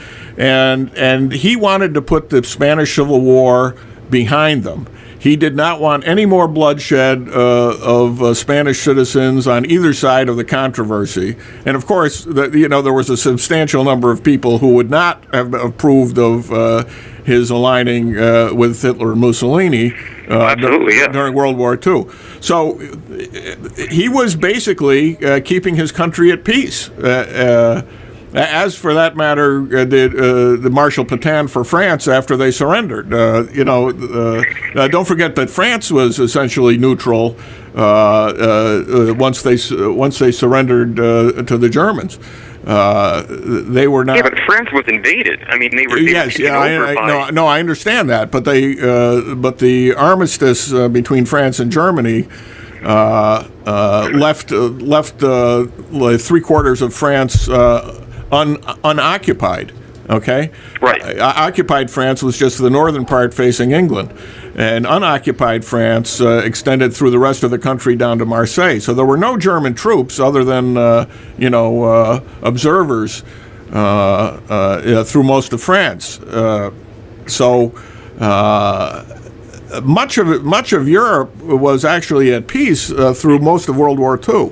he wanted to put the Spanish Civil War behind them. He did not want any more bloodshed of Spanish citizens on either side of the controversy. And of course, there was a substantial number of people who would not have approved of his aligning with Hitler and Mussolini during World War II. So he was basically keeping his country at peace. As for that matter, the Marshal Pétain for France after they surrendered. Don't forget that France was essentially neutral once they surrendered to the Germans. They were not. Yeah, but France was invaded. I mean, they were. Yes, yeah, I understand that, but but the armistice between France and Germany left 3/4 of France unoccupied. Okay, right. Occupied France was just the northern part facing England, and unoccupied France extended through the rest of the country down to Marseille. So there were no German troops other than observers through most of France. Much of Europe was actually at peace through most of World War II.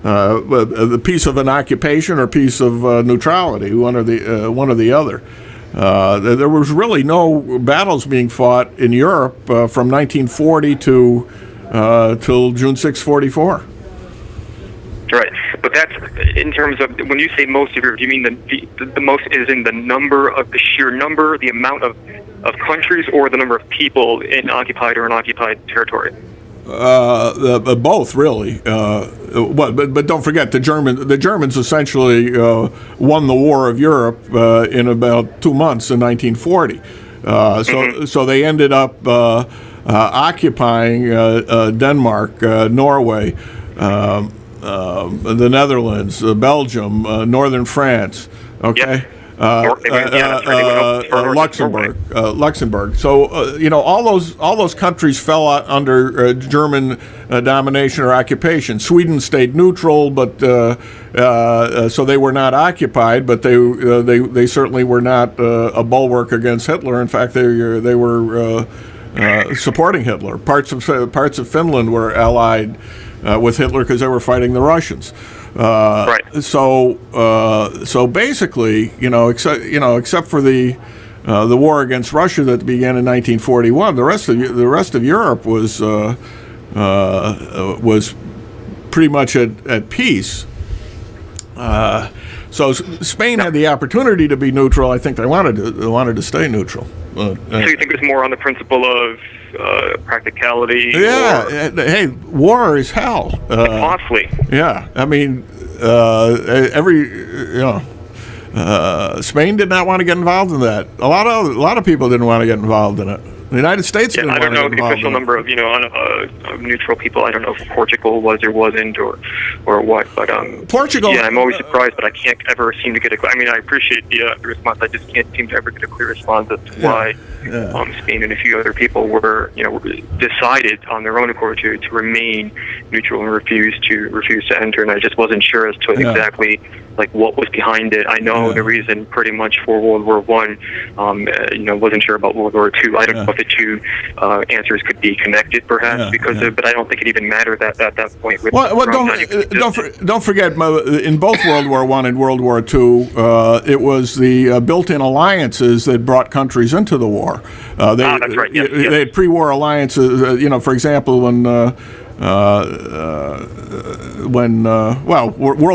The peace of an occupation or peace of neutrality, one or the other. There was really no battles being fought in Europe from 1940 to till June 6, 1944. Right, but that's in terms of when you say most of Europe. Do you mean the most is in the number of the sheer number, the amount of countries, or the number of people in occupied or unoccupied territory? Both, really. But don't forget, the Germans essentially won the War of Europe in about 2 months in 1940. So they ended up occupying Denmark, Norway, the Netherlands, Belgium, northern France. Okay. Yep. Luxembourg. So all those countries fell under German domination or occupation. Sweden stayed neutral, but so they were not occupied, but they certainly were not a bulwark against Hitler. In fact, they were supporting Hitler. Parts of Finland were allied with Hitler because they were fighting the Russians. Right. So basically, except for the war against Russia that began in 1941, the rest of Europe was pretty much at peace. So Spain had the opportunity to be neutral. I think they wanted to stay neutral. So you think it's more on the principle of practicality? Yeah. Hey, war is hell. Costly. Yeah. I mean, Spain did not want to get involved in that. A lot of people didn't want to get involved in it. The United States didn't want to get involved. I don't know the official number of of neutral people. I don't know if Portugal was or wasn't or what. But Portugal. Yeah, I'm always surprised, but I can't ever seem to get a. I mean, I appreciate the response. I just can't seem to ever get a clear response as to why. Spain and a few other people were, decided on their own accord to remain neutral and refuse to enter. And I just wasn't sure as to exactly like what was behind it. I know the reason pretty much for World War One. Wasn't sure about World War II. I don't know if the two answers could be connected, perhaps, but I don't think it even mattered at that point. With don't forget, in both World War I and World War II, it was the built-in alliances that brought countries into the war. That's right. Yes, They had pre-war alliances. For example, when World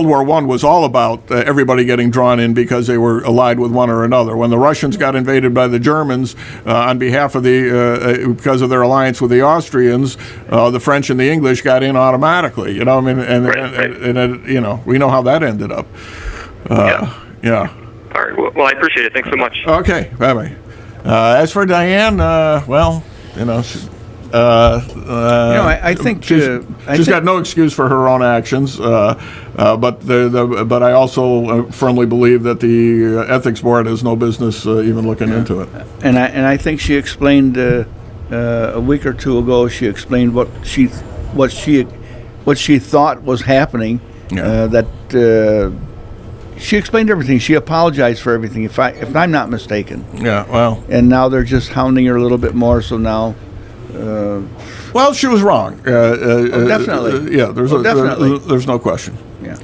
War I was all about everybody getting drawn in because they were allied with one or another. When the Russians got invaded by the Germans on behalf of because of their alliance with the Austrians, the French and the English got in automatically. We know how that ended up. Yeah. All right. Well, I appreciate it. Thanks so much. Okay. Bye-bye. As for Diane, I think she's got no excuse for her own actions, but I also firmly believe that the ethics board has no business even looking into it. And I think she explained a week or two ago. She explained what she thought was happening. She explained everything. She apologized for everything. If I'm not mistaken. Yeah. Well. And now they're just hounding her a little bit more. So now. Well, she was wrong. Definitely. Definitely. There's no question. Yeah.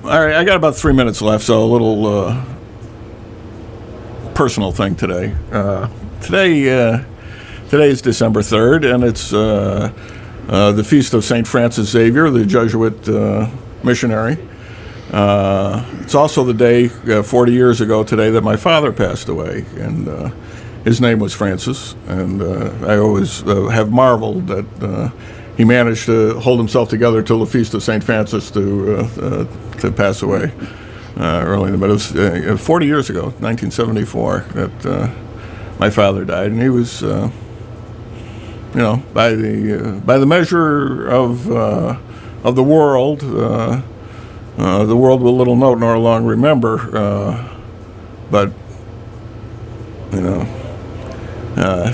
All right, I got about 3 minutes left, so a little personal thing today. Today is December 3rd, and it's the feast of St. Francis Xavier, the Jesuit missionary. It's also the day, 40 years ago today, that my father passed away, and his name was Francis, and I always have marveled that he managed to hold himself together till the feast of St. Francis to pass away early. But it was 40 years ago, 1974, that my father died, and he was, by the measure of the world, the world will little note nor long remember, but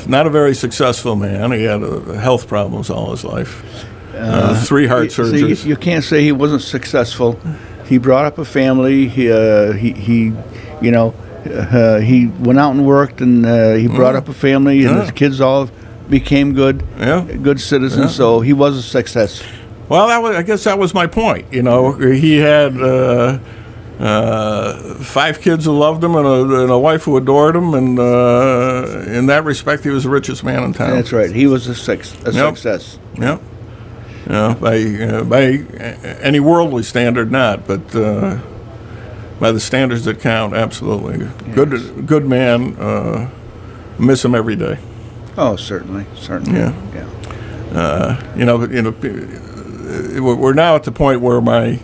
not a very successul man. He had health problems all his life. 3 heart surgeries. You can't say he wasn't successful. He brought up a family. He went out and worked, and he brought up a family, and his kids all became good citizens. Yeah. So he was a success. Well, I guess that was my point. He had 5 kids who loved him and a wife who adored him, and in that respect, he was the richest man in town. That's right. He was a success. Yep. By any worldly standard, not, but by the standards that count, absolutely. Yes. Good man. Miss him every day. Oh, certainly. Yeah. We're now at the point where my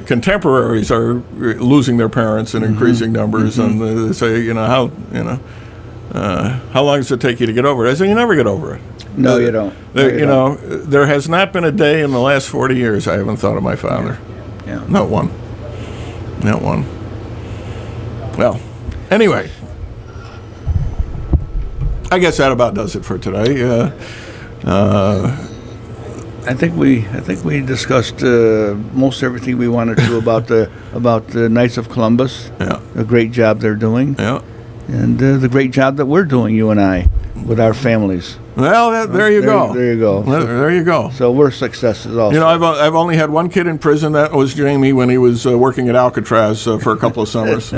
contemporaries are losing their parents in increasing numbers, and they say, how long does it take you to get over it? I say, you never get over it. No, you don't. There has not been a day in the last 40 years I haven't thought of my father. Yeah. Not one. Well, anyway, I guess that about does it for today. I think we discussed most everything we wanted to about the Knights of Columbus. Yeah. A great job they're doing. Yeah. And the great job that we're doing, you and I, with our families. Well, there you go. There you go. There you go. So we're successes also. I've only had one kid in prison. That was Jamie when he was working at Alcatraz for a couple of summers.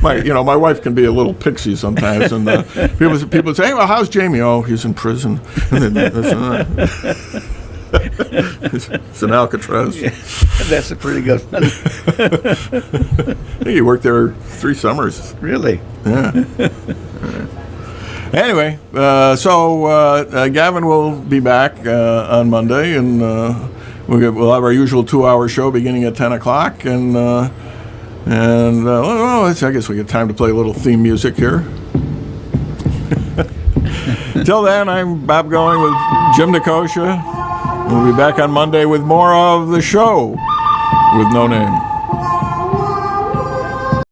My wife can be a little pixie sometimes, and people say, hey, well, how's Jamie? Oh, he's in prison. It's an Alcatraz. Yeah, that's a pretty good one. I think he worked there 3 summers. Really? Yeah. Anyway, so Gavin will be back on Monday, and we'll have our usual 2-hour show beginning at 10 o'clock, and I guess we get time to play a little theme music here. Till then, I'm Bob Going with Jim Nicosia. We'll be back on Monday with more of the show with no name.